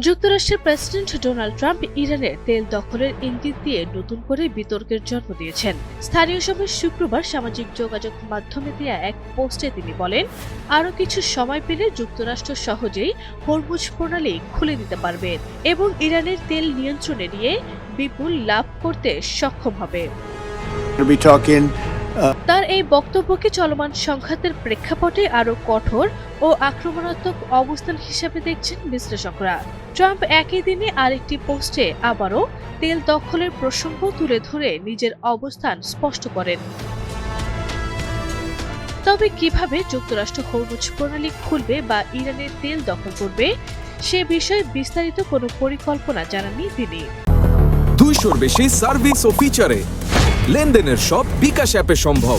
যুক্তরাষ্ট্রের president Donald Trump ইরানের তেল দখলের ইঙ্গিত দিয়ে নতুন করে বিতর্কের জন্ম দিয়েছেন। স্থানীয় সময় শুক্রবার সামাজিক যোগাযোগ মাধ্যমে দেয়া এক পোস্টে তিনি বলেন, আরও কিছু সময় পেলে যুক্তরাষ্ট্র সহজেই হরমুজ প্রণালী খুলে দিতে পারবে এবং ইরানের তেল নিয়ন্ত্রণে নিয়ে বিপুল লাভ করতে সক্ষম হবে। তার এই বক্তব্যকে চলমান সংঘাতের প্রেক্ষাপটে আরও কঠোর ও আক্রমণাত্মক অবস্থান হিসেবে দেখছেন বিশ্লেষকরা। ট্রাম্প একই দিনে আরেকটি পোস্টে আবারও তেল দখলের প্রসঙ্গ তুলে ধরে নিজের অবস্থান স্পষ্ট করেন। তবে কিভাবে যুক্তরাষ্ট্র হরমুজ প্রণালী খুলবে বা ইরানের তেল দখল করবে সে বিষয়ে বিস্তারিত কোনো পরিকল্পনা জানাননি তিনি। 200-র বেশি সার্ভিস ও ফিচারে লেনদেনের সব বিকাশ অ্যাপে সম্ভব।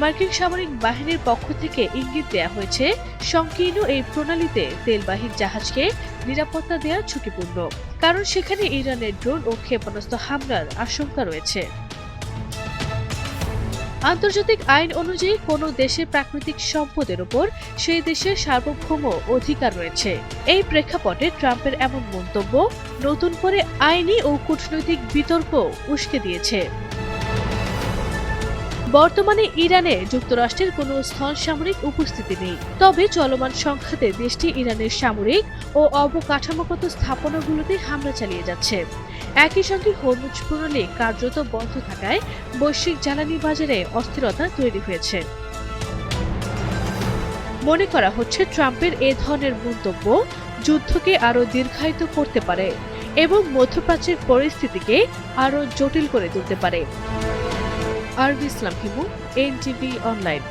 মার্কিন সামরিক বাহিনীর পক্ষ থেকে ইঙ্গিত দেয়া হয়েছে, সংকীর্ণ এই প্রণালীতে তেলবাহী জাহাজকে নিরাপত্তা দেওয়া ঝুঁকিপূর্ণ, কারণ সেখানে ইরানের ড্রোন ও ক্ষেপণাস্ত্র হামলার আশঙ্কা রয়েছে। আন্তর্জাতিক আইন অনুযায়ী কোনো দেশের প্রাকৃতিক সম্পদের উপর সেই দেশের সার্বভৌম অধিকার রয়েছে। এই প্রেক্ষাপটে ট্রাম্পের এমন মন্তব্য নতুন করে আইনি ও কূটনৈতিক বিতর্ক উস্কে দিয়েছে। বর্তমানে ইরানে যুক্তরাষ্ট্রের কোনো স্থল সামরিক উপস্থিতি নেই, তবে চলমান সংঘাতে দেশটি ইরানের সামরিক ও অবকাঠামোগত স্থাপনাগুলোতে হামলা চালিয়ে যাচ্ছে। একই সঙ্গে হরমুজ প্রণালী কার্যত বন্ধ থাকায় বৈশ্বিক জ্বালানি বাজারে অস্থিরতা তৈরি হয়েছে। মনে করা হচ্ছে ট্রাম্পের এ ধরনের মন্তব্য যুদ্ধকে আরও দীর্ঘায়িত করতে পারে এবং মধ্যপ্রাচ্যের পরিস্থিতিকে আরও জটিল করে তুলতে পারে। আরবি ইসলাম হিমু, এনটিভি অনলাইন।